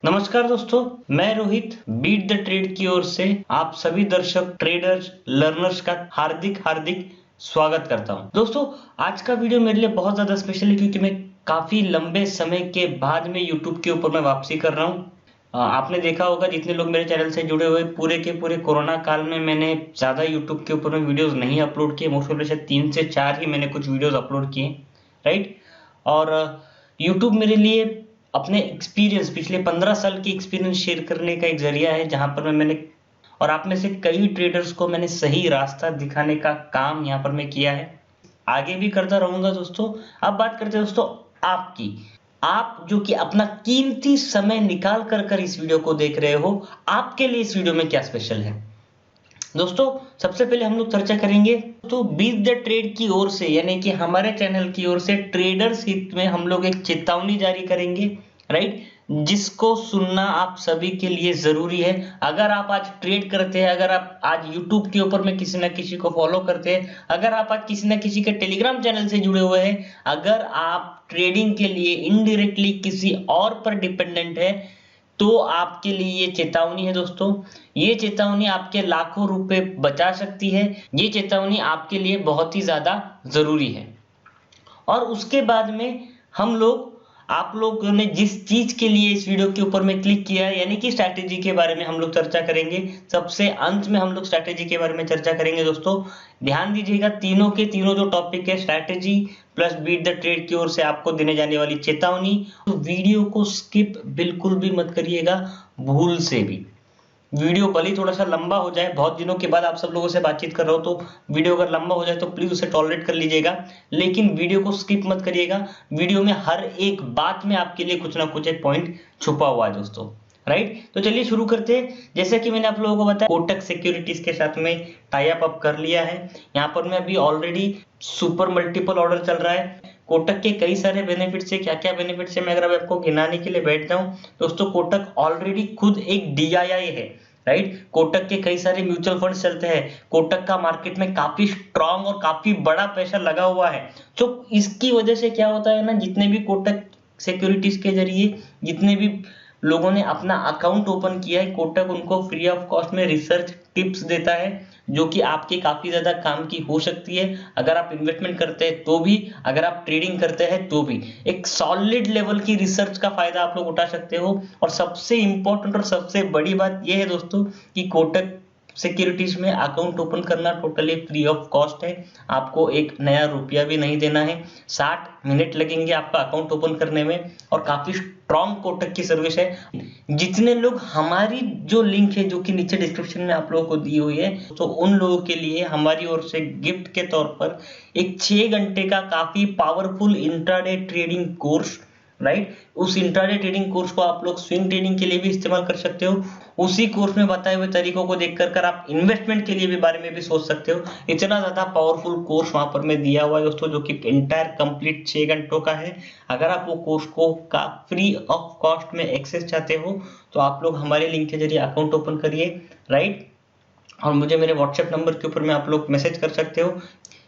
नमस्कार दोस्तों, मैं रोहित बीट द ट्रेड की ओर से आप सभी दर्शक ट्रेडर्स लर्नर्स का हार्दिक हार्दिक स्वागत करता हूं। दोस्तों, आज का वीडियो मेरे लिए बहुत ज्यादा स्पेशल है क्योंकि मैं काफी लंबे समय के बाद में यूट्यूब के ऊपर मैं वापसी कर रहा हूं। आपने देखा होगा जितने लोग मेरे चैनल से जुड़े हुए पूरे के पूरे कोरोना काल में मैंने ज्यादा यूट्यूब के ऊपर में वीडियोस नहीं अपलोड किए। मोस्ट ऑफ शायद 3 से 4 ही मैंने कुछ वीडियोस अपलोड किए, राइट। और यूट्यूब मेरे लिए अपने एक्सपीरियंस पिछले 15 साल की एक्सपीरियंस शेयर करने का एक जरिया है, जहां पर मैंने और आप में से कई ट्रेडर्स को मैंने सही रास्ता दिखाने का काम यहां पर मैं किया है, आगे भी करता रहूंगा। दोस्तों, अब बात करते हैं दोस्तों आपकी, आप जो कि अपना कीमती समय निकाल कर इस वीडियो को देख रहे हो, आपके लिए इस वीडियो में क्या स्पेशल है। दोस्तों, सबसे पहले हम लोग चर्चा करेंगे तो बीट द ट्रेड की ओर से, यानी कि हमारे चैनल की ओर से ट्रेडर्स हित में हम लोग एक चेतावनी जारी करेंगे, राइट, जिसको सुनना आप सभी के लिए जरूरी है। अगर आप आज ट्रेड करते हैं, अगर आप आज YouTube के ऊपर में किसी ना किसी को फॉलो करते हैं, अगर आप आज किसी ना किसी के टेलीग्राम चैनल से जुड़े हुए हैं, अगर आप ट्रेडिंग के लिए इनडायरेक्टली किसी और पर डिपेंडेंट है, तो आपके लिए ये चेतावनी है। दोस्तों, ये चेतावनी आपके लाखों रुपए बचा सकती है। ये चेतावनी आपके लिए बहुत ही ज्यादा जरूरी है। और उसके बाद में हम लोग, आप लोगों ने जिस चीज के लिए इस वीडियो के ऊपर में क्लिक किया है, यानी कि स्ट्रैटेजी के बारे में हम लोग चर्चा करेंगे। सबसे अंत में हम लोग स्ट्रैटेजी के बारे में चर्चा करेंगे। दोस्तों, ध्यान दीजिएगा, तीनों के तीनों जो टॉपिक है, strategy plus beat the trade की ओर से आपको देने जाने वाली चेतावनी, तो वीडियो को स्किप बिल्कुल भी मत करिएगा, भूल से भी। वीडियो भले थोड़ा सा लंबा हो जाए, बहुत दिनों के बाद आप सब लोगों से बातचीत कर रहा हूं, तो वीडियो अगर लंबा हो जाए तो प्लीज उसे टॉलरेट कर लीजिएगा, लेकिन वीडियो को स्किप मत करिएगा। वीडियो में हर एक बात में आपके लिए कुछ ना कुछ एक पॉइंट छुपा हुआ है दोस्तों, राइट। तो चलिए शुरू करते हैं। जैसे कि मैंने आप लोगों को बताया, कोटक सिक्योरिटीज के साथ में टाई अप कर लिया है। यहाँ पर मैं अभी ऑलरेडी सुपर मल्टीपल ऑर्डर चल रहा है। कोटक के कई सारे बेनिफिट्स है। क्या क्या बेनिफिट्स है, मैं अगर आपको गिनाने के लिए बैठ जाऊं दोस्तों, कोटक ऑलरेडी खुद एक DII है, राइट। कोटक के कई सारे म्यूचुअल फंड चलते हैं। कोटक का मार्केट में काफी स्ट्रांग और काफी बड़ा पैसा लगा हुआ है। तो इसकी वजह से क्या होता है ना, जितने भी कोटक सिक्योरिटीज के जरिए जितने भी लोगों ने अपना अकाउंट ओपन किया है, कोटक उनको फ्री ऑफ कॉस्ट में रिसर्च टिप्स देता है, जो कि आपके काफी ज्यादा काम की हो सकती है। अगर आप इन्वेस्टमेंट करते हैं तो भी, अगर आप ट्रेडिंग करते हैं तो भी, एक सॉलिड लेवल की रिसर्च का फायदा आप लोग उठा सकते हो। और सबसे इंपॉर्टेंट और सबसे बड़ी बात यह है दोस्तों कि कोटक सिक्योरिटीज में अकाउंट ओपन करना टोटली फ्री ऑफ कॉस्ट है। आपको एक नया रुपया भी नहीं देना है। 60 मिनट लगेंगे आपका अकाउंट ओपन करने में, और काफी स्ट्रॉन्ग कोटक की सर्विस है। जितने लोग, हमारी जो लिंक है जो कि नीचे डिस्क्रिप्शन में आप लोगों को दी हुई है, तो उन लोगों के लिए हमारी ओर से गिफ्ट के तौर पर एक 6 घंटे का काफी powerful intraday trading course, right. उस इंट्राडे ट्रेडिंग कोर्स को आप लोग स्विंग ट्रेडिंग के लिए भी इस्तेमाल कर सकते हो। उसी कोर्स में बताए हुए तरीकों को देखकर आप इन्वेस्टमेंट के लिए भी बारे में भी सोच सकते हो। इतना ज्यादा पावरफुल कोर्स वहां पर मैं दिया हुआ है दोस्तों, जो कि एंटायर कंप्लीट 6 घंटों का है। अगर आप वो कोर्स को का फ्री ऑफ कॉस्ट में एक्सेस चाहते हो, तो आप लोग हमारे लिंक के जरिए अकाउंट ओपन करिए, राइट। और मुझे मेरे व्हाट्सएप नंबर के ऊपर में आप लोग मैसेज कर सकते हो,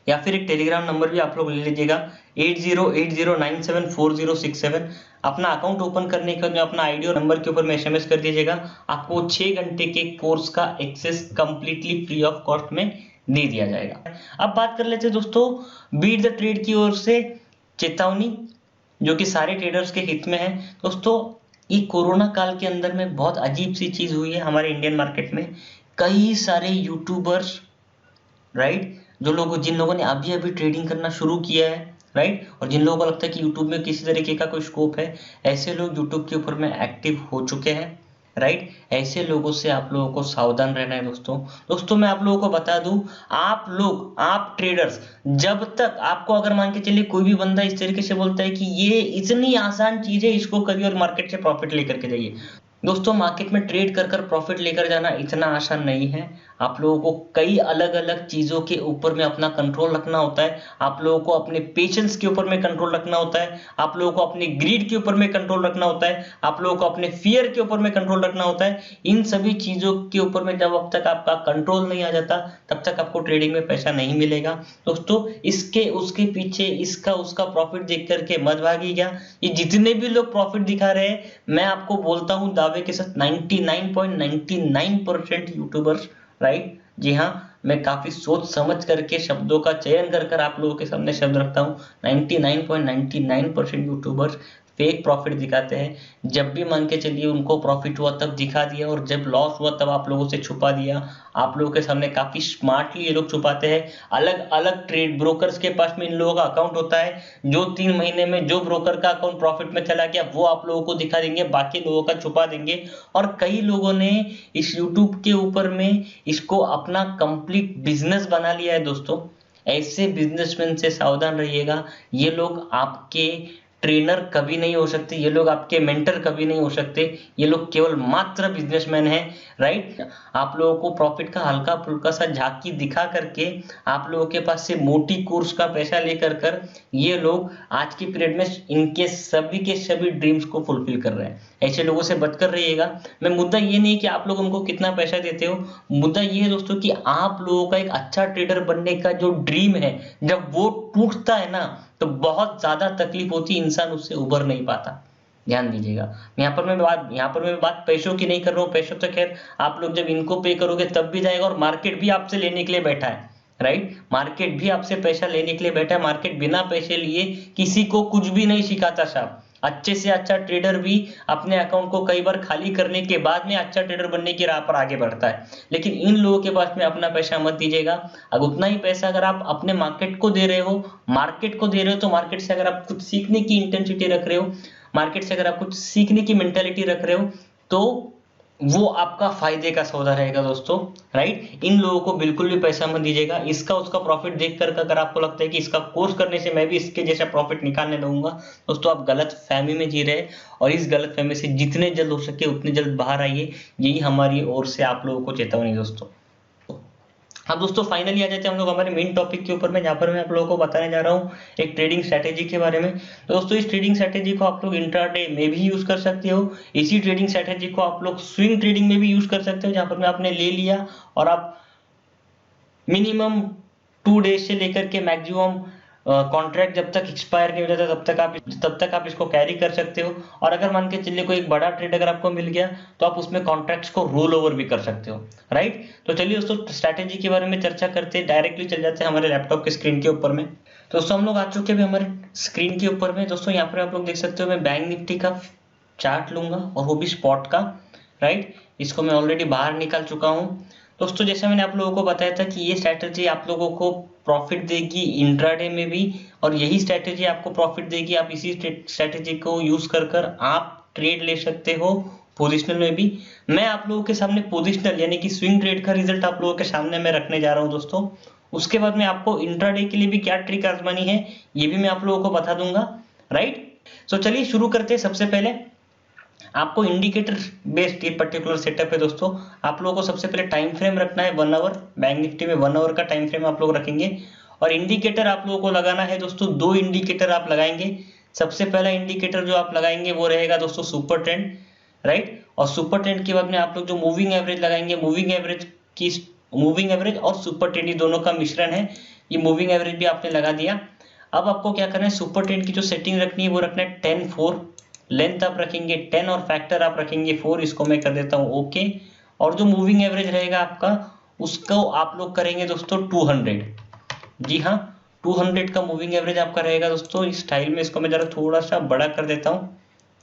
या फिर एक टेलीग्राम नंबर भी आप लोग ले लीजिएगा, 8080974067। अपना अकाउंट ओपन करने के बाद में अपना आईडी और नंबर के ऊपर में SMS कर दीजिएगा। आपको 6 घंटे के कोर्स का access completely free of cost में दे दिया जाएगा। अब बात कर लेते हैं दोस्तों बीट द ट्रेड की ओर से चेतावनी, जो कि सारे ट्रेडर्स के हित में है। दोस्तों, ये कोरोना काल के अंदर में बहुत अजीब सी चीज हुई है हमारे इंडियन मार्केट में। कई सारे यूट्यूबर्स, राइट, जिन लोगों ने अभी अभी ट्रेडिंग करना शुरू किया है, राइट, और जिन लोगों को लगता है कि यूट्यूब में किसी तरीके का कोई स्कोप है, ऐसे लोग यूट्यूब के ऊपर में एक्टिव हो चुके हैं, राइट। ऐसे लोगों से आप लोगों को सावधान रहना है दोस्तों। मैं आप लोगों को बता दूं, आप ट्रेडर्स, जब तक आपको, अगर मान के चलिए कोई भी बंदा इस तरीके से बोलता है कि ये इतनी आसान चीज है, इसको करिए और मार्केट से प्रॉफिट लेकर के जाइए, दोस्तों मार्केट में ट्रेड कर कर प्रॉफिट लेकर जाना इतना आसान नहीं है। आप लोगों को कई अलग अलग चीजों के ऊपर में अपना कंट्रोल रखना होता है। आप लोगों को अपने पेशेंस के ऊपर में कंट्रोल रखना होता है। आप लोगों को अपने ग्रीड के ऊपर में कंट्रोल रखना होता है। आप लोगों को अपने फियर के ऊपर में कंट्रोल रखना होता है। इन सभी चीजों के ऊपर में जब अब तक आपका कंट्रोल नहीं आ जाता तब तक आपको ट्रेडिंग में पैसा नहीं मिलेगा। दोस्तों इसके उसके पीछे इसका उसका प्रॉफिट देख करके मत भागिएगा। ये जितने भी लोग प्रॉफिट दिखा रहे हैं मैं आपको बोलता हूं दावे के साथ 99.99% यूट्यूबर्स, राइट, जी हाँ, मैं काफी सोच समझ करके शब्दों का चयन कर कर आप लोगों के सामने शब्द रखता हूँ। 99.99% यूट्यूबर्स फेक प्रॉफिट दिखाते हैं। जब भी मान के चलिए उनको प्रॉफिट हुआ तब दिखा दिया और जब लॉस हुआ तब आप लोगों से छुपा दिया। आप लोगों के सामने काफी स्मार्टली ये लोग छुपाते हैं। अलग अलग ट्रेड ब्रोकर्स के पास में इन लोगों का अकाउंट होता है। जो 3 महीने में जो ब्रोकर का अकाउंट प्रॉफिट में चला गया वो आप लोगों को दिखा देंगे, बाकी लोगों का छुपा देंगे। और कई लोगों ने इस यूट्यूब के ऊपर में इसको अपना कंप्लीट बिजनेस बना लिया है। दोस्तों ऐसे बिजनेसमैन से सावधान रहिएगा। ये लोग आपके ट्रेनर कभी नहीं हो सकते, ये लोग आपके मेंटर कभी नहीं हो सकते। ये लोग केवल मात्र बिजनेसमैन हैं, राइट। आप लोगों को प्रॉफिट का हल्का फुल्का सा झांकी दिखा करके आप लोगों के पास से मोटी कोर्स का पैसा लेकर कर ये लोग आज की पीरियड में इनके सभी के सभी ड्रीम्स को फुलफिल कर रहे हैं। ऐसे लोगों से बचकर रहिएगा। मैं मुद्दा ये नहीं कि आप लोग उनको कितना पैसा देते हो, मुद्दा ये है दोस्तों कि आप लोगों का एक अच्छा ट्रेडर बनने का जो ड्रीम है जब वो टूटता है ना तो बहुत ज्यादा तकलीफ होती है, इंसान उससे उबर नहीं पाता। ध्यान दीजिएगा। यहाँ पर मैं बात पैसों की नहीं कर रहा हूँ। पैसों तो खैर आप लोग जब इनको पे करोगे तब भी जाएगा और मार्केट भी आपसे लेने के लिए बैठा है, राइट। मार्केट भी आपसे पैसा लेने के लिए बैठा है। मार्केट बिना पैसे लिए किसी को कुछ भी नहीं सिखाता साहब। अच्छे से अच्छा ट्रेडर भी अपने अकाउंट को कई बार खाली करने के बाद में अच्छा ट्रेडर बनने की राह पर आगे बढ़ता है। लेकिन इन लोगों के पास में अपना पैसा मत दीजिएगा। अगर उतना ही पैसा अगर आप अपने मार्केट को दे रहे हो तो मार्केट से अगर आप कुछ सीखने की इंटेंसिटी रख रहे हो, मार्केट से अगर आप कुछ सीखने की मेंटालिटी रख रहे हो तो वो आपका फायदे का सौदा रहेगा दोस्तों, राइट। इन लोगों को बिल्कुल भी पैसा मत दीजिएगा। इसका उसका प्रॉफिट देख कर अगर आपको लगता है कि इसका कोर्स करने से मैं भी इसके जैसा प्रॉफिट निकालने दूंगा, दोस्तों आप गलत फहमी में जी रहे हैं। और इस गलत फहमी से जितने जल्द हो सके उतने जल्द बाहर आइए, यही हमारी ओर से आप लोगों को चेतावनी दोस्तों। हाँ दोस्तों फाइनली आ जाते हैं हम लोग हमारे मेन टॉपिक के ऊपर में, जहाँ पर मैं आप लोगों को बताने जा रहा हूँ एक ट्रेडिंग स्ट्रैटेजी के बारे में। तो दोस्तों इस ट्रेडिंग स्ट्रैटेजी को आप लोग इंट्राडे में भी यूज कर सकते हो। इसी ट्रेडिंग स्ट्रैटेजी को आप लोग स्विंग ट्रेडिंग में भी यूज कर सकते हो, जहाँ पर में आपने ले लिया और आप मिनिमम 2 डेज से लेकर के मैक्सिमम कॉन्ट्रैक्ट जब तक एक्सपायर नहीं हो जाता तब तक आप इसको कैरी कर सकते हो। और अगर मान के चलिए कोई एक बड़ा ट्रेड अगर आपको मिल गया तो आप उसमें कॉन्ट्रैक्ट्स को रोल ओवर भी कर सकते हो, राइट। तो चलिए दोस्तों स्ट्रैटेजी के बारे में चर्चा करते हैं। डायरेक्टली चल जाते हैं हमारे लैपटॉप के स्क्रीन के ऊपर में। तो दोस्तों हम लोग आ चुके हैं हमारे स्क्रीन के ऊपर में। दोस्तों यहाँ पर आप लोग देख सकते हो मैं बैंक निफ्टी का चार्ट लूंगा और वो भी स्पॉट का, राइट। इसको मैं ऑलरेडी बाहर निकाल चुका हूँ। दोस्तों जैसे मैंने आप लोगों को बताया था कि ये स्ट्रैटेजी आप लोगों को प्रॉफिट देगी इंट्राडे में भी, और यही स्ट्रैटेजी आपको प्रॉफिट देगी। आप इसी स्ट्रैटेजी को यूज कर आप ट्रेड ले सकते हो पोजिशनल में भी। मैं आप लोगों के सामने पोजिशनल यानी कि स्विंग ट्रेड का रिजल्ट आप लोगों के सामने मैं रखने जा रहा हूं दोस्तों। उसके बाद में आपको इंट्राडे के लिए भी क्या ट्रिक आजमानी है ये भी मैं आप लोगों को बता दूंगा, राइट। सो चलिए शुरू करते हैं। सबसे पहले आपको इंडिकेटर बेस्ड ये पर्टिकुलर सेटअप है दोस्तों। आप लोगों को सबसे पहले टाइम फ्रेम रखना है 1 आवर। बैंक निफ्टी में 1 आवर का टाइम फ्रेम आप लोग रखेंगे और इंडिकेटर आप लोगों को लगाना है दोस्तों। 2 इंडिकेटर आप लगाएंगे। सबसे पहला इंडिकेटर जो आप लगाएंगे वो रहेगा दोस्तों सुपर ट्रेंड, राइट। और सुपर ट्रेंड के बाद में आप लोग जो मूविंग एवरेज लगाएंगे, मूविंग एवरेज और सुपर ट्रेंड ये दोनों का मिश्रण है। ये मूविंग एवरेज भी आपने लगा दिया। अब आपको क्या करना है, सुपर ट्रेंड की जो सेटिंग रखनी है वो रखना है 10-4, लेंथ आप रखेंगे 10 और फैक्टर आप रखेंगे 4। इसको मैं कर देता हूं ओके। और जो मूविंग एवरेज रहेगा आपका उसको आप लोग करेंगे दोस्तों 200। जी हाँ 200 का मूविंग एवरेज आपका रहेगा दोस्तों। इस स्टाइल में इसको मैं जरा थोड़ा सा बड़ा कर देता हूं,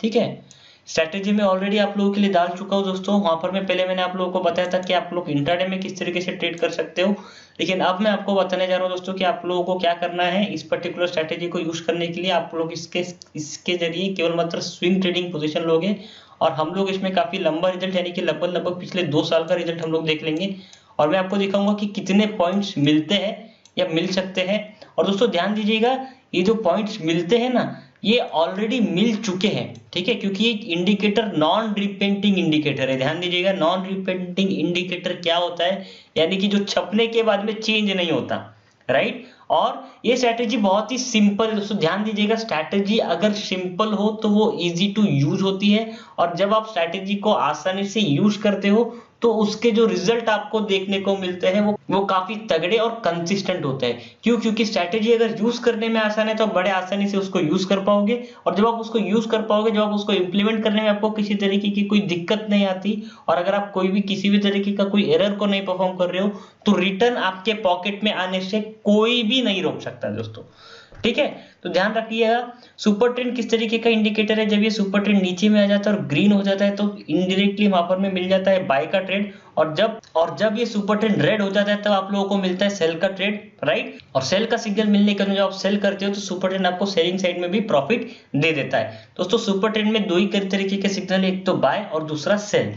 ठीक है। स्ट्रैटेजी में ऑलरेडी आप लोगों के लिए डाल चुका हूं दोस्तों। वहां पर मैंने आप लोगों को बताया था कि आप लोग इंट्राडे में किस तरीके से ट्रेड कर सकते हो। लेकिन अब मैं आपको बताने जा रहा हूं दोस्तों कि आप लोगों को क्या करना है। इस पर्टिकुलर स्ट्रैटेजी को यूज करने के लिए आप लोग इसके जरिए केवल मात्र स्विंग ट्रेडिंग पोजीशन लोगे और हम लोग इसमें काफी लंबा रिजल्ट यानी कि लगभग पिछले 2 साल का रिजल्ट हम लोग देख लेंगे और मैं आपको दिखाऊंगा कि कितने पॉइंट्स मिलते हैं या मिल सकते हैं। और दोस्तों ध्यान दीजिएगा ये जो पॉइंट्स मिलते हैं ना ये ऑलरेडी मिल चुके हैं, ठीक है, क्योंकि ये इंडिकेटर नॉन रिपेंटिंग इंडिकेटर है। ध्यान दीजिएगा, नॉन रिपेंटिंग इंडिकेटर क्या होता है, यानी कि जो छपने के बाद में चेंज नहीं होता, राइट। और ये स्ट्रैटेजी बहुत ही सिंपल है दोस्तों, ध्यान दीजिएगा, स्ट्रैटेजी अगर सिंपल हो तो वो इजी टू यूज होती है, और जब आप स्ट्रैटेजी को आसानी से यूज करते हो तो उसके जो रिजल्ट आपको देखने को मिलते हैं वो काफी तगड़े और कंसिस्टेंट होते हैं। क्यों? क्योंकि स्ट्रैटेजी अगर यूज करने में आसान है तो बड़े आसानी से उसको यूज कर पाओगे, और जब आप उसको यूज कर पाओगे, जब आप उसको इंप्लीमेंट करने में आपको किसी तरीके की कोई दिक्कत नहीं आती, और अगर आप कोई भी किसी भी तरीके का कोई एरर को नहीं परफॉर्म कर रहे हो, तो रिटर्न आपके पॉकेट में आने से कोई भी नहीं रोक सकता दोस्तों, ठीक है। तो ध्यान रखिएगा, सुपर ट्रेंड किस तरीके का इंडिकेटर है, जब ये सुपर ट्रेंड नीचे में आ जाता है और ग्रीन हो जाता है तो इनडायरेक्टली वहां पर में मिल जाता है बाय का ट्रेड, और जब ये सुपर ट्रेंड रेड हो जाता है तब आप लोगों को मिलता है सेल का ट्रेड, राइट। और सेल का सिग्नल मिलने के बाद जब आप सेल करते हो तो सुपर ट्रेंड आपको सेलिंग साइड में भी प्रॉफिट दे देता है। दोस्तों सुपर ट्रेंड में दो ही तरीके के सिग्नल है, एक तो बाय और दूसरा सेल।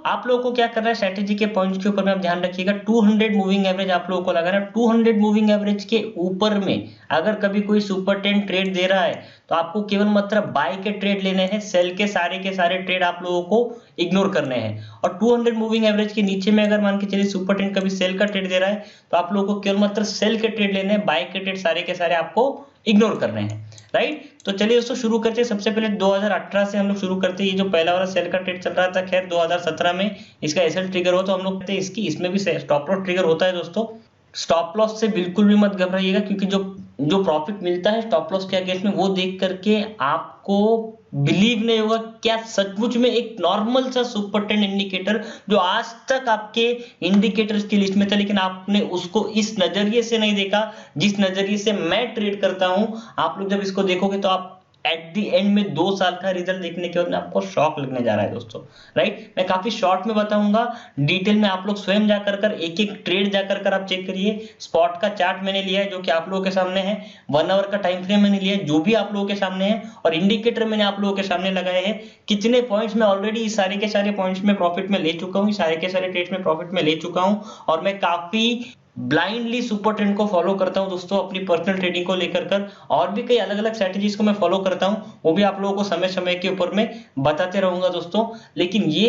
आप लोगों को क्या करना है, स्ट्रैटेजी के पॉइंट्स के ऊपर में आप ध्यान रखिएगा, 200 मूविंग एवरेज आप लोगों को लगाना है। 200 मूविंग एवरेज के ऊपर में अगर कभी कोई सुपर ट्रेंड ट्रेड दे रहा है तो आपको केवल मतलब बाय के ट्रेड लेने हैं, सेल के सारे ट्रेड आप लोगों को इग्नोर करने हैं। और 200 मूविंग एवरेज के नीचे में अगर मान के चलिए सुपर ट्रेंड कभी सेल का ट्रेड दे रहा है तो आप लोगों को केवल मतलब सेल के ट्रेड लेने हैं, बाय के ट्रेड सारे के सारे आपको इग्नोर करने हैं, राइट। तो चलिए दोस्तों शुरू करते हैं। सबसे पहले 2018 से हम लोग शुरू करते हैं। ये जो पहला वाला सेल का ट्रेड चल रहा था, खैर 2017 में इसका एसएल ट्रिगर हो तो हम लोग कहते हैं इसमें भी स्टॉप लॉस ट्रिगर होता है दोस्तों। स्टॉप लॉस से बिल्कुल भी मत घबराइएगा, क्योंकि जो प्रॉफिट मिलता है स्टॉप लॉस के अगेंस्ट में वो देख करके आपको बिलीव नहीं होगा क्या सचमुच में एक नॉर्मल सा सुपर ट्रेंड इंडिकेटर जो आज तक आपके इंडिकेटर्स की लिस्ट में था, लेकिन आपने उसको इस नजरिए से नहीं देखा जिस नजरिए से मैं ट्रेड करता हूं। आप लोग जब इसको देखोगे तो आप एट द एंड में 2 साल का रिजल्ट देखने के बाद में आपको शॉक लगने जा रहा है दोस्तों, राइट। मैं काफी शॉर्ट में बताऊंगा, डिटेल में आप लोग स्वयं जाकर एक एक ट्रेड जाकर आप चेक करिए। स्पॉट का चार्ट मैंने लिया है जो कि आप लोगों के सामने है, 1 आवर का टाइम फ्रेम मैंने लिया है जो भी आप लोगों के सामने है, और इंडिकेटर मैंने आप लोगों के सामने लगाए हैं। कितने पॉइंट्स में ऑलरेडी सारे के सारे पॉइंट्स में प्रॉफिट में ले चुका हूँ, सारे के सारे ट्रेड्स में प्रॉफिट में ले चुका हूँ, और मैं काफी ब्लाइंडली सुपर ट्रेंड को फॉलो करता हूं दोस्तों अपनी पर्सनल ट्रेडिंग को लेकर कर, और भी कई अलग अलग स्ट्रेटजीज को मैं फॉलो करता हूं, वो भी आप लोगों को समय समय के ऊपर में बताते रहूंगा दोस्तों। लेकिन ये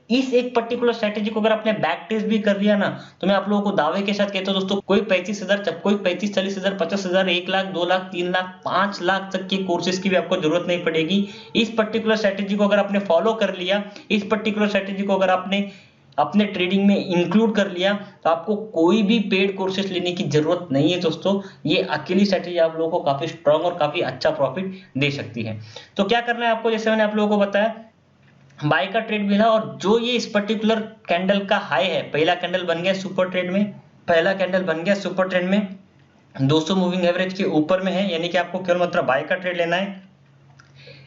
इस एक पर्टिकुलर स्ट्रेटजी को अगर आपने बैक टेस्ट भी कर लिया ना, तो मैं आप लोगों को दावे के साथ कहता हूं दोस्तों, कोई 35,000, कोई 35-40,000, 50,000, 1 लाख, 2 लाख, 3 लाख, 5 लाख तक के कोर्सेज की भी आपको जरूरत नहीं पड़ेगी। इस पर्टिकुलर स्ट्रेटजी को अगर आपने फॉलो कर लिया, इस पर्टिकुलर स्ट्रेटजी को अगर आपने अपने ट्रेडिंग में इंक्लूड कर लिया, तो आपको कोई भी पेड कोर्सेज लेने की जरूरत नहीं है दोस्तों। ये अकेली स्ट्रेटजी आप लोगों को काफी स्ट्रांग और काफी अच्छा प्रॉफिट दे सकती है। तो क्या करना है आपको, जैसे मैंने आप लोगों को बताया, बाय का ट्रेड मिला, और जो ये इस पर्टिकुलर कैंडल का हाई है, पहला कैंडल बन गया सुपर ट्रेड में, पहला कैंडल बन गया सुपर ट्रेड में 200 मूविंग एवरेज के ऊपर में है, यानी कि आपको केवल मतलब बाय का ट्रेड लेना है।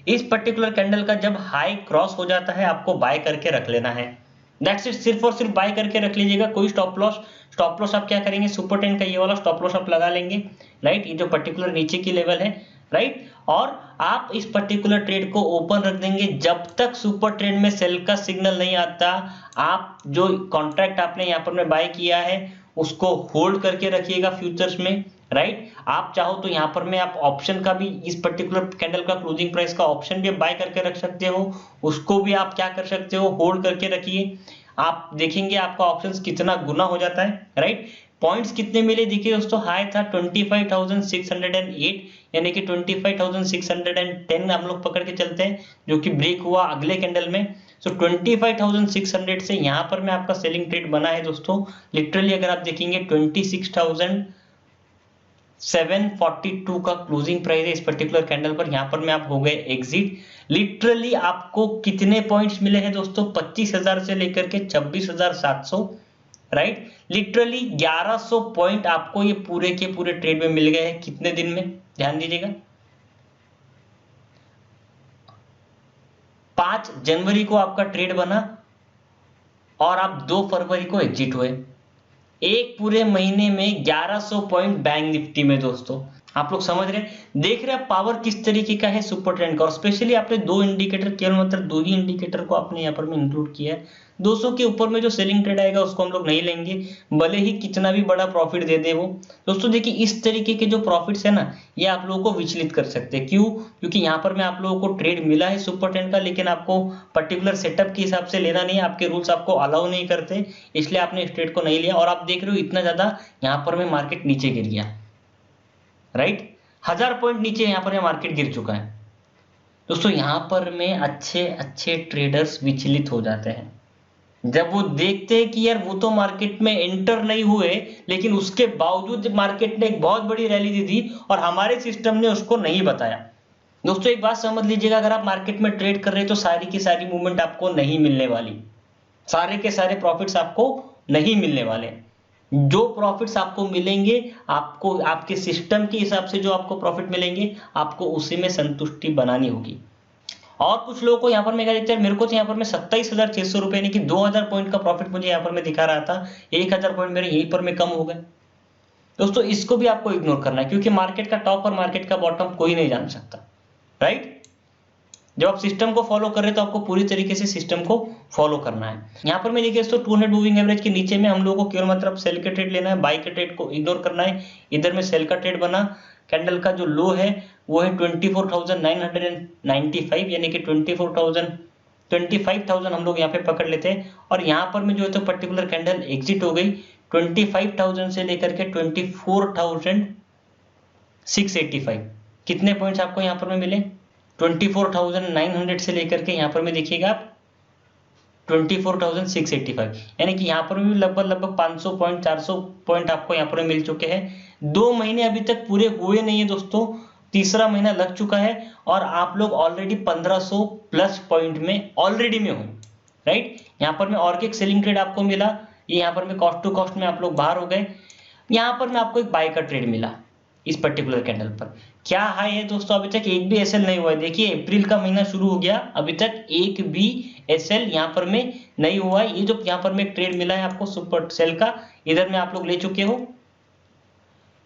इस पर्टिकुलर कैंडल का जब हाई क्रॉस हो जाता है आपको बाय करके रख लेना है, दैट्स इट। सिर्फ और सिर्फ बाय करके रख लीजिएगा, कोई स्टॉप लॉस आप क्या करेंगे, सुपर ट्रेंड का ये वाला स्टॉप लॉस आप लगा लेंगे, राइट। ये जो पर्टिकुलर नीचे की लेवल है, राइट, और आप इस पर्टिकुलर ट्रेड को ओपन रख देंगे जब तक सुपर ट्रेंड में सेल का सिग्नल नहीं आता। आप जो कॉन्ट्रैक्ट आपने यहाँ पर में बाय किया है उसको होल्ड करके रखिएगा फ्यूचर्स में, राइट। आप चाहो तो यहाँ पर में आप ऑप्शन का भी, इस पर्टिकुलर कैंडल का क्लोजिंग प्राइस का ऑप्शन भी बाय करके रख सकते हो, उसको भी आप क्या कर सकते हो, होल्ड करके रखिए। आप देखेंगे आपका ऑप्शंस कितना गुना हो जाता है, राइट। पॉइंट्स कितने मिले देखिए दोस्तों, हाई था 25,608, यानी कि 25,610 हम लोग पकड़ के चलते हैं, जो कि ब्रेक हुआ अगले कैंडल में। सो 25,600 से यहाँ पर में आपका सेलिंग ट्रेड बना है दोस्तों। लिटरली अगर आप देखेंगे 26,742 का क्लोजिंग प्राइस है इस पर्टिकुलर कैंडल पर, यहाँ पर में आप हो गए एग्जिट। लिटरली आपको कितने पॉइंट्स मिले हैं दोस्तों, 25,000 से लेकर के 26,700, राइट। लिटरली 1100 पॉइंट आपको ये पूरे के पूरे ट्रेड में मिल गए हैं। कितने दिन में, ध्यान दीजिएगा, 5 जनवरी को आपका ट्रेड बना और आप 2 फरवरी को एग्जिट हुए। एक पूरे महीने में 1100 पॉइंट बैंक निफ्टी में दोस्तों। आप लोग समझ रहे हैं, देख रहे हैं पावर किस तरीके का है सुपर ट्रेंड का। और स्पेशली आपने दो इंडिकेटर, केवल मतलब दो ही इंडिकेटर को आपने यहाँ पर में इंक्लूड किया है। 200 के ऊपर में जो सेलिंग ट्रेड आएगा उसको हम लोग नहीं लेंगे, भले ही कितना भी बड़ा प्रॉफिट दे दे वो। दोस्तों देखिए इस तरीके के जो प्रॉफिट्स है ना, ये आप लोगों को विचलित कर सकते हैं। क्यों? क्योंकि यहाँ पर में आप लोगों को ट्रेड मिला है सुपर ट्रेंड का, लेकिन आपको पर्टिकुलर सेटअप के हिसाब से लेना नहीं है, आपके रूल्स आपको अलाउ नहीं करते, इसलिए आपने इस ट्रेड को नहीं लिया। और आप देख रहे हो इतना ज्यादा यहाँ पर में मार्केट नीचे गिर गया, राइट। 1000 पॉइंट नीचे यहाँ पर मार्केट गिर चुका है। दोस्तों यहाँ पर में अच्छे अच्छे ट्रेडर्स विचलित हो जाते हैं जब वो देखते हैं कि यार वो तो मार्केट में एंटर नहीं हुए, लेकिन उसके बावजूद मार्केट ने एक बहुत बड़ी रैली दी थी और हमारे सिस्टम ने उसको नहीं बताया। दोस्तों एक बात समझ लीजिएगा, अगर आप मार्केट में ट्रेड कर रहे हैं तो सारी की सारी मूवमेंट आपको नहीं मिलने वाली, सारे के सारे प्रॉफिट्स आपको नहीं मिलने वाले। जो प्रॉफिट्स आपको मिलेंगे, आपको आपके सिस्टम के हिसाब से जो आपको प्रॉफिट मिलेंगे, आपको उसी में संतुष्टि बनानी होगी। और कुछ लोगों को यहाँ पर मैं क्या देखता है, मेरे को तो यहाँ पर मैं 27,600 रुपए यानी कि 2000 पॉइंट का प्रॉफिट मुझे यहाँ पर मैं दिखा रहा था, 1000 पॉइंट मेरे यहीं पर में कम हो गए। दोस्तों इसको भी आपको इग्नोर करना है, क्योंकि मार्केट का टॉप और मार्केट का बॉटम कोई नहीं जान सकता, राइट। जब आप सिस्टम को फॉलो कर रहे हैं तो आपको पूरी तरीके से सिस्टम को फॉलो करना है। यहाँ पर मैं देखिए दोस्तों 200 मूविंग एवरेज के नीचे में हम लोगों को केवल मतलब सेल का ट्रेड लेना है, बाई के ट्रेड को इग्नोर करना है। इधर में सेल का ट्रेड बना, कैंडल का जो लो है वो है 24,995 यानी कि 25,000 हम लोग यहाँ पे पकड़ लेते हैं। और यहाँ पर में जो है तो पर्टिकुलर कैंडल एग्जिट हो गई 25,000 से लेकर के 24,685। कितने पॉइंट्स आपको यहाँ पर में मिले? 24,900 से लेकर के यहाँ पर में देखिएगा आप 24,685, यानी कि यहाँ पर भी लगभग 500 पॉइंट 400 पॉइंट आपको यहाँ पर मिल चुके हैं। 2 महीने अभी तक पूरे हुए नहीं है दोस्तों, तीसरा महीना लग चुका है और आप लोग ऑलरेडी 1500 प्लस पॉइंट में ऑलरेडी में हो, राइट। यहाँ पर में और एक सेलिंग ट्रेड आपको मिला, ये यहाँ पर में कॉस्ट टू कॉस्ट में आप लोग बाहर हो गए। यहाँ पर में आपको एक बाय का ट्रेड मिला इस पर्टिकुलर कैंडल पर। क्या हाई है दोस्तों, अभी तक एक भी एसएल नहीं हुआ है। देखिए अप्रैल का महीना शुरू हो गया, अभी तक एक भी एसएल यहाँ पर में नहीं हुआ है। ये जो यहाँ पर में ट्रेड मिला है आपको सुपर सेल का, इधर में आप लोग ले चुके हो।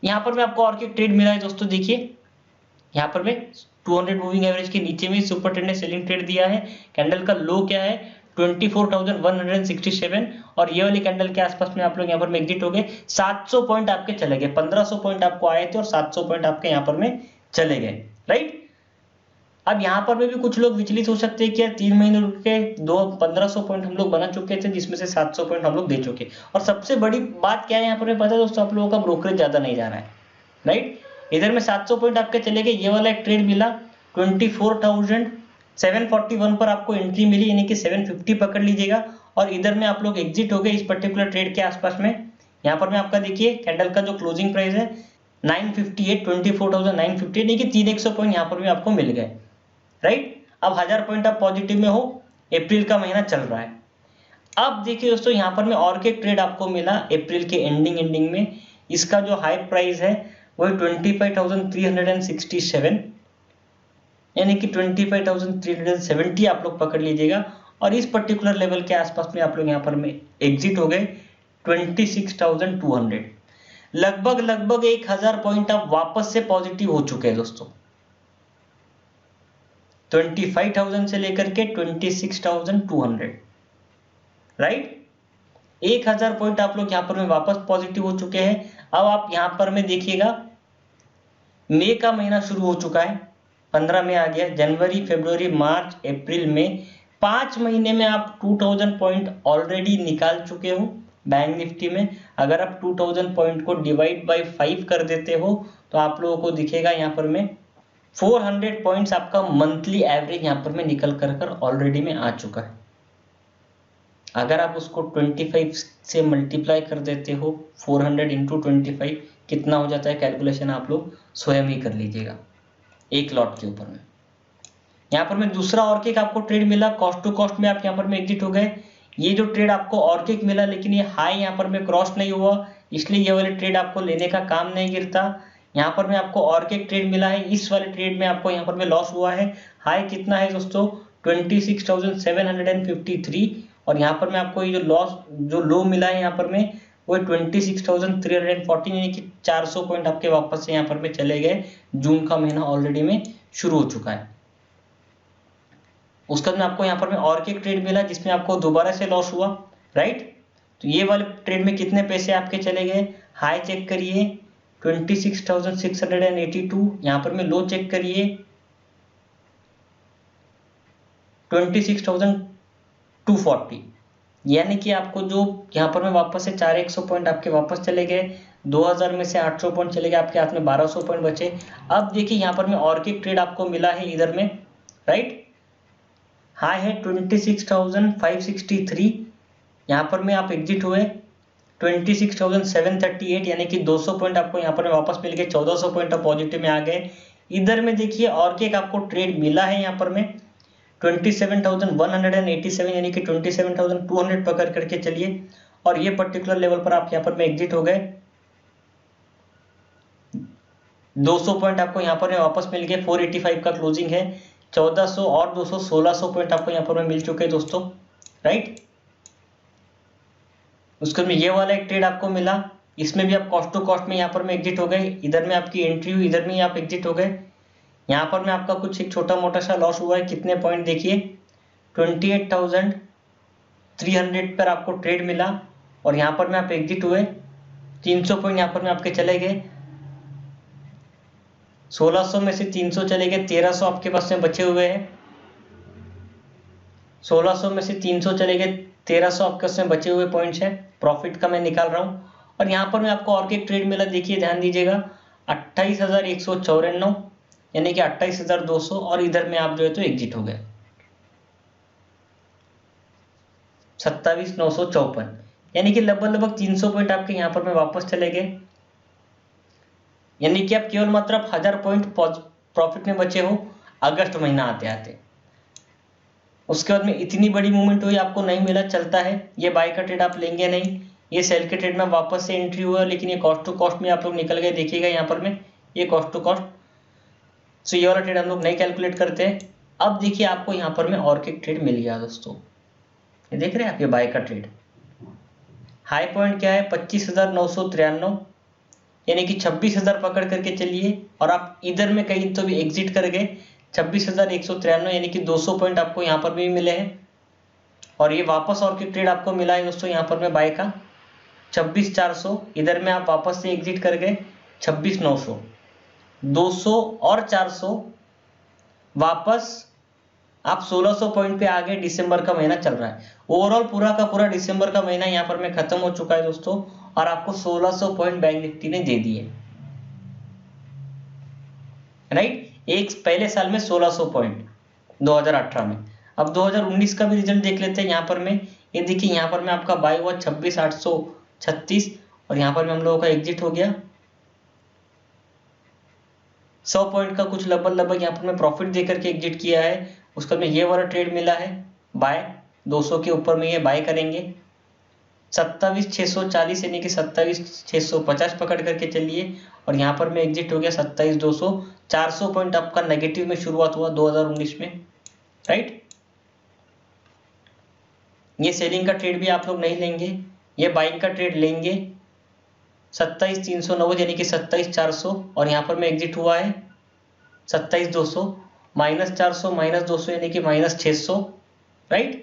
यहाँ पर में आपको और एक ट्रेड मिला है दोस्तों, देखिए यहाँ पर में 200 मूविंग एवरेज के नीचे में सुपर ट्रेड ने सेलिंग ट्रेड दिया है। कैंडल का लो क्या है 24,167 और ये वाली कैंडल के आसपास में आप लोग यहाँ पर में एग्जिट हो गए। 700 पॉइंट आपके चले गए, 1500 पॉइंट आपको आए थे और 700 पॉइंट आपके यहाँ पर में चले गए, राइट। अब यहाँ पर में भी कुछ लोग विचलित हो सकते हैं कि यार 3 महीने के 1500 पॉइंट हम लोग बना चुके थे, जिसमें से 700 पॉइंट हम लोग दे चुके। और सबसे बड़ी बात क्या है यहाँ पर में पता है दोस्तों, आप लोगों का ब्रोकरेज ज्यादा नहीं जा रहा है, राइट। इधर में 700 पॉइंट आपके चले गए, ये वाला एक ट्रेड मिला 24,741 पर आपको एंट्री मिली, यानी कि 750 पकड़ लीजिएगा। और इधर में आप लोग एग्जिट हो गए इस पर्टिकुलर ट्रेड के आसपास में। यहाँ पर में आपका देखिए कैंडल का जो क्लोजिंग प्राइस है 958, 24,950, यानी कि 300 पॉइंट यहाँ पर भी आपको मिल गए, राइट। अब 1000 पॉइंट आप पॉजिटिव में हो, अप्रैल का महीना चल रहा है। अब देखिए दोस्तों यहाँ पर में और एक ट्रेड आपको मिला अप्रैल के एंडिंग में, इसका जो हाई प्राइस है वो 25,367, यानी कि 25,370 आप लोग पकड़ लीजिएगा। और इस पर्टिकुलर लेवल के आसपास में आप लोग यहाँ पर में एग्जिट हो गए 26,200, लगभग 1000 पॉइंट आप वापस से पॉजिटिव हो चुके हैं दोस्तों। 25,000 से लेकर के 26,200, राइट। 1000 पॉइंट आप लोग यहाँ पर में वापस पॉजिटिव हो चुके हैं। अब आप यहाँ पर में देखिएगा मई का महीना शुरू हो चुका है, 15 में आ गया, जनवरी फरवरी मार्च अप्रैल में 5 महीने में आप 2000 पॉइंट ऑलरेडी निकाल चुके हो बैंक निफ्टी में। अगर आप 2000 पॉइंट को डिवाइड बाय 5 कर देते हो तो आप लोगों को दिखेगा यहाँ पर में 400 पॉइंट्स आपका मंथली एवरेज यहाँ पर में निकल कर ऑलरेडी में आ चुका है। अगर आप उसको 25 से मल्टीप्लाई कर देते हो, 400 इंटू 25 कितना हो जाता है, कैलकुलेशन आप लोग स्वयं ही कर लीजिएगा एक लॉट के ऊपर में। यहाँ पर में दूसरा और एक आपको ट्रेड मिला, कॉस्ट टू कॉस्ट में आप यहाँ पर में एग्जिट हो गए। ये जो ट्रेड आपको और एक मिला, लेकिन ये हाई यहाँ पर में क्रॉस नहीं हुआ, इसलिए ये वाले ट्रेड आपको लेने का काम नहीं गिरता। यहाँ पर में आपको और एक ट्रेड मिला है, इस वाले ट्रेड में आपको यहाँ पर में लॉस हुआ है। हाई कितना है दोस्तों 26,753 और यहाँ पर में आपको ये जो लो मिला है यहाँ पर में वो 26,314 यानी कि 400 पॉइंट आपके वापस से यहाँ पर में चले गए। जून का महीना ऑलरेडी में शुरू हो चुका है। उसके बाद में आपको यहाँ पर में और एक ट्रेड मिला जिसमें आपको दोबारा से लॉस हुआ, राइट। तो ये वाले ट्रेड में कितने पैसे आपके चले गए, हाई चेक करिए 26,682, यहाँ पर में लो चेक करिए 26,240, यानी कि आपको जो यहाँ पर में वापस से 400 पॉइंट आपके वापस चले गए। 2000 में से 800 पॉइंट चले गए, आपके हाथ में 1200 पॉइंट बचे। अब देखिए यहाँ पर में और एक ट्रेड आपको मिला है इधर में, राइट। हाई है 26,563, यहाँ पर में आप एग्जिट हुए 26,738, यानी कि 200 पॉइंट आपको यहाँ पर वापस मिल गए। 1400 पॉइंट आप पॉजिटिव में आ गए। इधर में देखिए और एक आपको ट्रेड मिला है यहाँ पर में 27,187, यानी कि 27,200 पकड़ करके चलिए, और ये पर्टिकुलर लेवल पर आप यहाँ पर में एग्जिट हो गए। 200 पॉइंट आपको यहाँ पर में वापस मिल गए। 485 का क्लोजिंग है। 1400 और 200 1600 पॉइंट आपको यहाँ पर में मिल चुके हैं दोस्तों, राइट। उसके में ये वाला एक ट्रेड आपको मिला, इसमें भी आप कॉस्ट टू कॉस्ट में यहाँ पर में एग्जिट हो गए। इधर में आपकी एंट्री हुई, इधर में आप एग्जिट हो गए। यहाँ पर में आपका कुछ एक छोटा मोटा सा लॉस हुआ है। कितने पॉइंट देखिए 28,300 पर आपको ट्रेड मिला, और यहाँ पर में आप एग्जिट हुए। 300 पॉइंट यहाँ पर में आपके चले गए। 1600 में से 300 चले गए, 1300 आपके पास में बचे हुए हैं। 1600 में से 300 चले गए, 1300 आपके पास में बचे हुए पॉइंट्स है। प्रॉफिट का मैं निकाल रहा हूँ। और यहाँ पर में आपको और एक ट्रेड मिला, देखिए ध्यान दीजिएगा 28,194, यानी कि 28,200, और इधर में आप जो है तो एग्जिट हो गए 27,954, यानी कि लगभग 300 पॉइंट आपके यहाँ पर में वापस चले गए। यानी कि आप केवल मात्र 1000 पॉइंट प्रॉफिट में बचे हो अगस्त महीना आते आते। उसके बाद में इतनी बड़ी मूवमेंट हुई, आपको नहीं मिला, चलता है। ये बाय का ट्रेड आप लेंगे नहीं। ये सेल के ट्रेड में वापस से एंट्री हुआ, लेकिन ये कॉस्ट टू कॉस्ट में आप लोग निकल गए। देखिएगा यहाँ पर में ये कॉस्ट टू कॉस्ट, सो ये वाला ट्रेड हम लोग नहीं कैलकुलेट करते हैं। अब देखिए आपको यहाँ पर में और एक ट्रेड मिल गया दोस्तों, ये देख रहे हैं आप, ये बाय का ट्रेड। हाई पॉइंट क्या है 25,993, यानी कि 26,000 पकड़ करके चलिए, और आप इधर में कहीं तो भी एग्जिट कर गए 26,193, यानी कि 200 पॉइंट आपको यहाँ पर भी मिले हैं। और ये वापस और एक ट्रेड आपको मिला है दोस्तों यहाँ पर में बाय का 26,400, इधर में आप वापस से एग्जिट कर गए 26,900। 200 और 400 वापस आप 1600 पॉइंट पे आ गए। दिसंबर का महीना चल रहा है। ओवरऑल पूरा का पूरा दिसंबर का महीना यहाँ पर में खत्म हो चुका है दोस्तों, और आपको 1600 पॉइंट बैंक निफ्टी ने दे दिए, राइट। एक पहले साल में 1600 पॉइंट 2018 में। अब 2019 का भी रिजल्ट देख लेते हैं यहाँ पर में। ये देखिए यहाँ पर में आपका बाय हुआ 26,836, और यहाँ पर में हम लोगों का एग्जिट हो गया 100 पॉइंट का कुछ लगभग यहाँ पर में प्रॉफिट देकर के एग्जिट किया है। उसका में ये वाला ट्रेड मिला है बाय 200 के ऊपर में, ये बाय करेंगे 27,640, यानी कि 27,650 पकड़ करके चलिए, और यहाँ पर में एग्जिट हो गया 27,200। 400 पॉइंट आपका नेगेटिव में शुरुआत हुआ 2019 में, राइट। ये सेलिंग का ट्रेड भी आप लोग नहीं लेंगे, ये बाइंग का ट्रेड लेंगे 27,390, यानी कि 27,400, और यहाँ पर में एग्जिट हुआ है 27,200। -400 -200, यानी कि -600, राइट।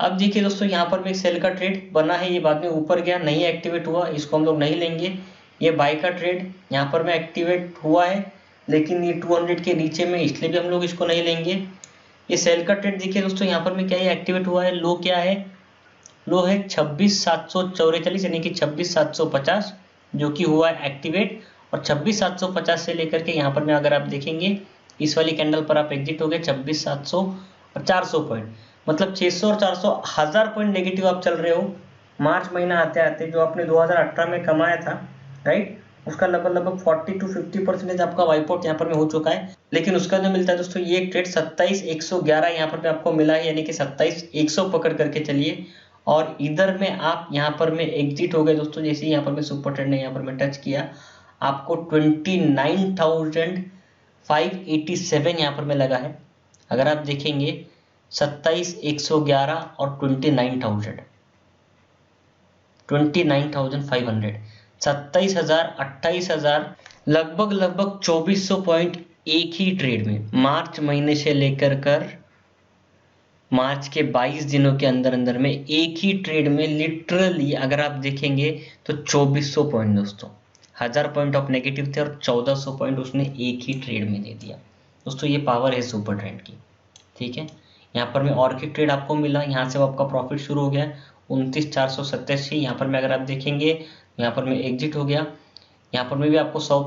अब देखिए दोस्तों यहाँ पर में एक सेल का ट्रेड बना है, ये बाद में ऊपर गया, नहीं एक्टिवेट हुआ, इसको हम लोग नहीं लेंगे। ये बाय का ट्रेड यहाँ पर में एक्टिवेट हुआ है, लेकिन ये 200 के नीचे में, इसलिए भी हम लोग इसको नहीं लेंगे। ये सेल का ट्रेड देखिए दोस्तों यहाँ पर में क्या है, एक्टिवेट हुआ है। लो क्या है, लो है 26,744, यानी कि 26,750, जो कि हुआ है एक्टिवेट। और 26,750 से लेकर के यहाँ पर में अगर आप देखेंगे इस वाली कैंडल पर आप एग्जिट हो गए 26,700 और 400 पॉइंट, मतलब 600 और 400 1000 पॉइंट नेगेटिव आप चल रहे हो। मार्च महीना आते आते जो आपने 2018 में कमाया था, राइट, उसका लगभग 40 to 50% आपका वाइप आउट यहाँ पर में हो चुका है। लेकिन उसका जो मिलता है दोस्तों ये एक ट्रेड 27,111 यहाँ पर में आपको मिला है, यानी कि 27,100 पकड़ करके चलिए, और इधर में आप यहाँ पर में एग्जिट हो गए दोस्तों। जैसे यहाँ पर में सुपर ट्रेंड ने यहाँ पर में टच किया, आपको 29,587 यहाँ पर में लगा है। अगर आप देखेंगे 27,111 और 29,000, 29,500, 27,000, 28,000, लगभग 2400 पॉइंट एक ही ट्रेड में, मार्च महीने से लेकर कर मार्च के 22 दिनों के अंदर अंदर में एक ही ट्रेड में लिटरली अगर आप देखेंगे तो 2400 पॉइंट दोस्तों, 1000 पॉइंट ऑफ नेगेटिव थे और 1400 पॉइंट उसने एक ही ट्रेड में दे दिया दोस्तों। ये पावर है सुपर ट्रेंड की, ठीक है। यहाँ पर में और की ट्रेड आपको मिला, यहाँ से आपका प्रॉफिट शुरू हो गया 29,487। यहाँ पर में अगर आप देखेंगे यहाँ पर में एग्जिट हो गया, यहाँ पर में भी आपको 100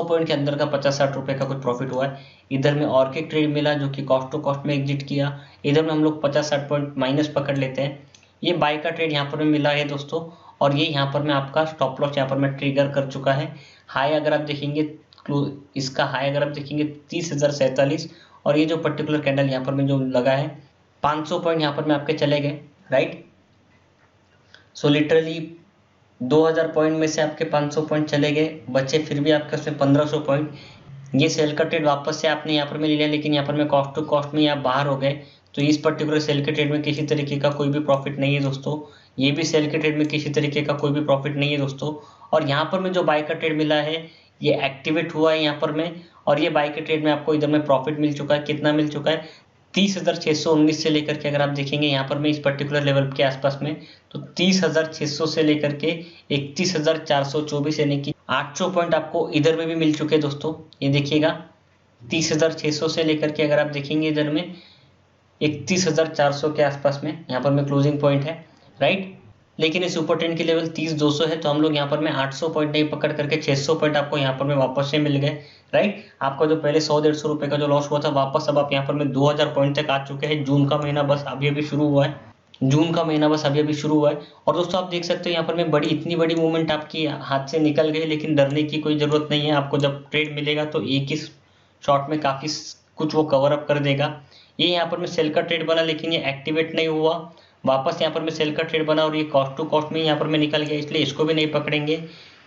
पॉइंट के अंदर का 50-60 रुपए का कुछ प्रॉफिट हुआ है। इधर में और के ट्रेड मिला जो कि कॉस्ट टू कॉस्ट में एग्जिट किया, इधर में हम लोग 50-60 पॉइंट माइनस पकड़ लेते हैं। ये बाय का ट्रेड यहाँ पर में मिला है दोस्तों, और ये यहाँ पर में आपका स्टॉप लॉस यहाँ पर में ट्रिगर कर चुका है। हाई अगर आप देखेंगे, इसका हाई अगर आप देखेंगे 30,047, और ये जो पर्टिकुलर कैंडल यहाँ पर में जो लगा है 500 पॉइंट यहाँ पर में आपके चले गए, राइट। सो लिटरली 2000 पॉइंट में से आपके 500 पॉइंट चले गए, बचे फिर भी आपके उसमें 1500 पॉइंट। ये सेल का ट्रेड वापस से आपने यहाँ पर में ले लिया, लेकिन यहाँ पर में कॉस्ट टू कॉस्ट में आप बाहर हो गए, तो इस पर्टिकुलर सेल के ट्रेड में किसी तरीके का कोई भी प्रॉफिट नहीं है दोस्तों। ये भी सेल के ट्रेड में किसी तरीके का कोई भी प्रॉफिट नहीं है दोस्तों। और यहाँ पर में जो बाय का ट्रेड मिला है ये एक्टिवेट हुआ है यहाँ पर में, और ये बाय के ट्रेड में आपको इधर में प्रॉफिट मिल चुका है। कितना मिल चुका है? 30,619 से लेकर के अगर आप देखेंगे यहाँ पर में इस पर्टिकुलर लेवल के आसपास में, तो 30,600 से लेकर के 31,424 यानी कि 800 पॉइंट आपको इधर में भी मिल चुके हैं दोस्तों। ये देखिएगा 30,600 से लेकर के अगर आप देखेंगे इधर में 31,400 के आसपास में यहाँ पर में क्लोजिंग पॉइंट है, राइट। लेकिन इस सुपर ट्रेंड की लेवल 30,200 है, तो हम लोग यहाँ पर में 800 पॉइंट नहीं पकड़ करके 600 पॉइंट आपको यहाँ पर में वापस से मिल गए, राइट। आपका जो पहले 100-150 रुपए का जो लॉस हुआ था वापस अब आप यहाँ पर में 2000 पॉइंट तक आ चुके हैं। जून का महीना बस अभी अभी शुरू हुआ है, और दोस्तों आप देख सकते हो यहाँ पर में इतनी बड़ी मूवमेंट आपकी हाथ से निकल गई, लेकिन डरने की कोई जरूरत नहीं है। आपको जब ट्रेड मिलेगा तो एक ही शॉट में काफी कुछ वो कवर अप कर देगा। ये यहाँ पर में सेल का ट्रेड बना, लेकिन ये एक्टिवेट नहीं हुआ, वापस यहाँ पर में सेल का ट्रेड बना और ये कॉस्ट टू कॉस्ट में यहाँ पर में निकल गया, इसलिए इसको भी नहीं पकड़ेंगे।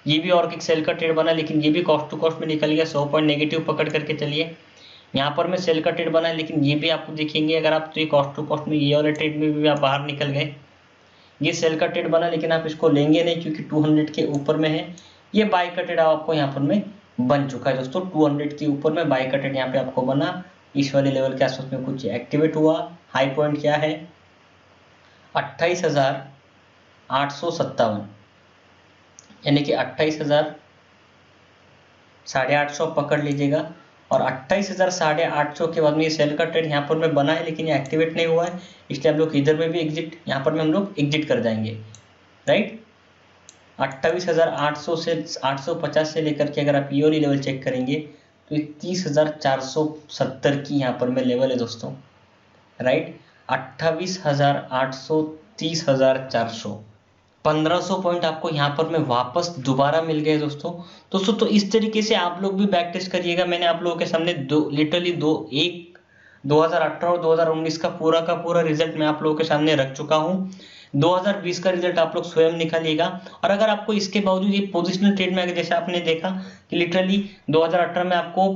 ये भी और एक सेल का ट्रेड बना, लेकिन ये भी कॉस्ट टू कॉस्ट में निकल गया, 100 पॉइंट नेगेटिव पकड़ करके चलिए। यहाँ पर में सेल का ट्रेड बना है, लेकिन ये भी आपको देखेंगे अगर आप तो ये कॉस्ट टू कॉस्ट में ये वाले ट्रेड में भी आप बाहर निकल गए। ये सेल का ट्रेड बना, लेकिन आप इसको लेंगे नहीं क्योंकि 200 के ऊपर में है। ये बाय का ट्रेड आपको यहाँ पर में बन चुका है दोस्तों, 200 के ऊपर में बाय का ट्रेड यहाँ पे आपको बना। इस वाले लेवल के आसपास में कुछ एक्टिवेट हुआ। हाई पॉइंट क्या है? 28,857 यानी कि 28,850 पकड़ लीजिएगा। और 28,850 के बाद में ये सेल का ट्रेड यहाँ पर में बना है, लेकिन ये एक्टिवेट नहीं हुआ है, इसलिए हम लोग इधर में भी एग्जिट यहाँ पर में हम लोग एग्जिट कर जाएंगे, राइट। 28,800 से 850 से लेकर के अगर आप ये वाली लेवल चेक करेंगे तो ये 30,470 की यहाँ पर में लेवल है दोस्तों, राइट। 28,800, 30,400, 1500 पॉइंट आपको यहाँ पर में वापस दोबारा मिल गए दोस्तों। तो इस तरीके से आप लोग भी बैक टेस्ट करिएगा। मैंने आप लोगों के सामने 2018 और 2019 का पूरा रिजल्ट मैं आप लोगों के सामने रख चुका हूँ। 2020 का रिजल्ट आप लोग स्वयं निकालिएगा। और अगर आपको इसके बावजूद ये पोजिशनल ट्रेड में जैसे आपने देखा कि लिटरली 2018 में आपको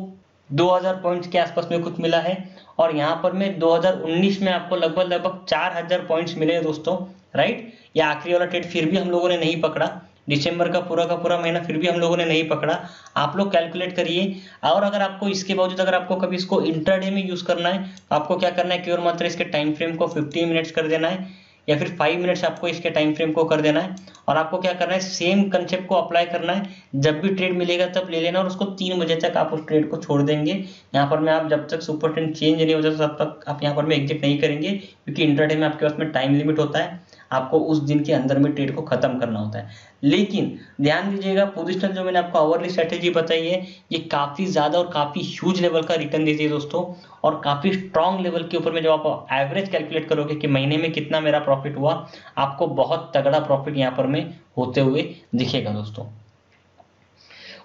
2000 पॉइंट्स के आसपास में कुछ मिला है, और यहाँ पर में 2019 में आपको लगभग 4000 पॉइंट्स मिले हैं दोस्तों, राइट। ये आखिरी वाला ट्रेड फिर भी हम लोगों ने नहीं पकड़ा, दिसंबर का पूरा महीना फिर भी हम लोगों ने नहीं पकड़ा। आप लोग कैलकुलेट करिए। और अगर आपको इसके बावजूद अगर आपको कभी इसको इंट्राडे में यूज करना है तो आपको क्या करना है, केवल मात्र इसके टाइम फ्रेम को 15 मिनट्स कर देना है, या फिर 5 मिनट्स आपको इसके टाइम फ्रेम को कर देना है। और आपको क्या करना है, सेम कंसेप्ट को अप्लाई करना है। जब भी ट्रेड मिलेगा तब ले लेना, और उसको 3 बजे तक आप उस ट्रेड को छोड़ देंगे। यहाँ पर में आप जब तक सुपर ट्रेंड चेंज नहीं हो जाता तब तक आप यहाँ पर में एग्जिट नहीं करेंगे, क्योंकि इंट्राडे में आपके पास में टाइम लिमिट होता है, आपको उस दिन के अंदर में ट्रेड को खत्म करना होता है। लेकिन ध्यान दीजिएगा, पोजिशनल जो मैंने आपको आवरली स्ट्रेटेजी बताई है ये काफी ज्यादा और काफी ह्यूज लेवल का रिटर्न देती है दोस्तों, और काफी स्ट्रॉन्ग लेवल के ऊपर में जब आप एवरेज कैलकुलेट करोगे कि महीने में कितना मेरा प्रॉफिट हुआ, आपको बहुत तगड़ा प्रॉफिट यहाँ पर में होते हुए दिखेगा दोस्तों।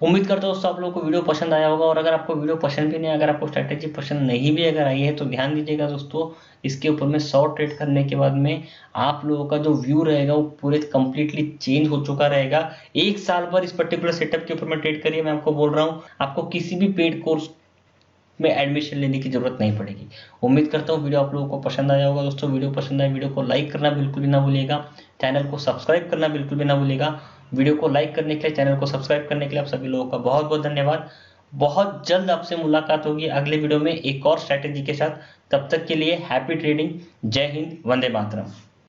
उम्मीद करता हूँ दोस्तों आप लोगों को वीडियो पसंद आया होगा। और अगर आपको वीडियो पसंद भी नहीं, अगर आपको स्ट्रैटेजी पसंद नहीं भी अगर आई है तो ध्यान दीजिएगा दोस्तों, इसके ऊपर में 100 ट्रेड करने के बाद में आप लोगों का जो व्यू रहेगा वो पूरे कंप्लीटली चेंज हो चुका रहेगा। 1 साल पर इस पर्टिकुलर सेटअप के ऊपर में ट्रेड करिए, मैं आपको बोल रहा हूँ, आपको किसी भी पेड कोर्स में एडमिशन लेने की जरूरत नहीं पड़ेगी। उम्मीद करता हूँ वीडियो आप लोगों को पसंद आया होगा दोस्तों। वीडियो पसंद आए वीडियो को लाइक करना बिल्कुल भी ना भूलिएगा। चैनल को सब्सक्राइब करना बिल्कुल भी ना भूलिएगा। वीडियो को लाइक करने के लिए, चैनल को सब्सक्राइब करने के लिए आप सभी लोगों का बहुत बहुत धन्यवाद। बहुत जल्द आपसे मुलाकात होगी अगले वीडियो में एक और स्ट्रैटेजी के साथ। तब तक के लिए हैप्पी ट्रेडिंग। जय हिंद, वंदे मातरम।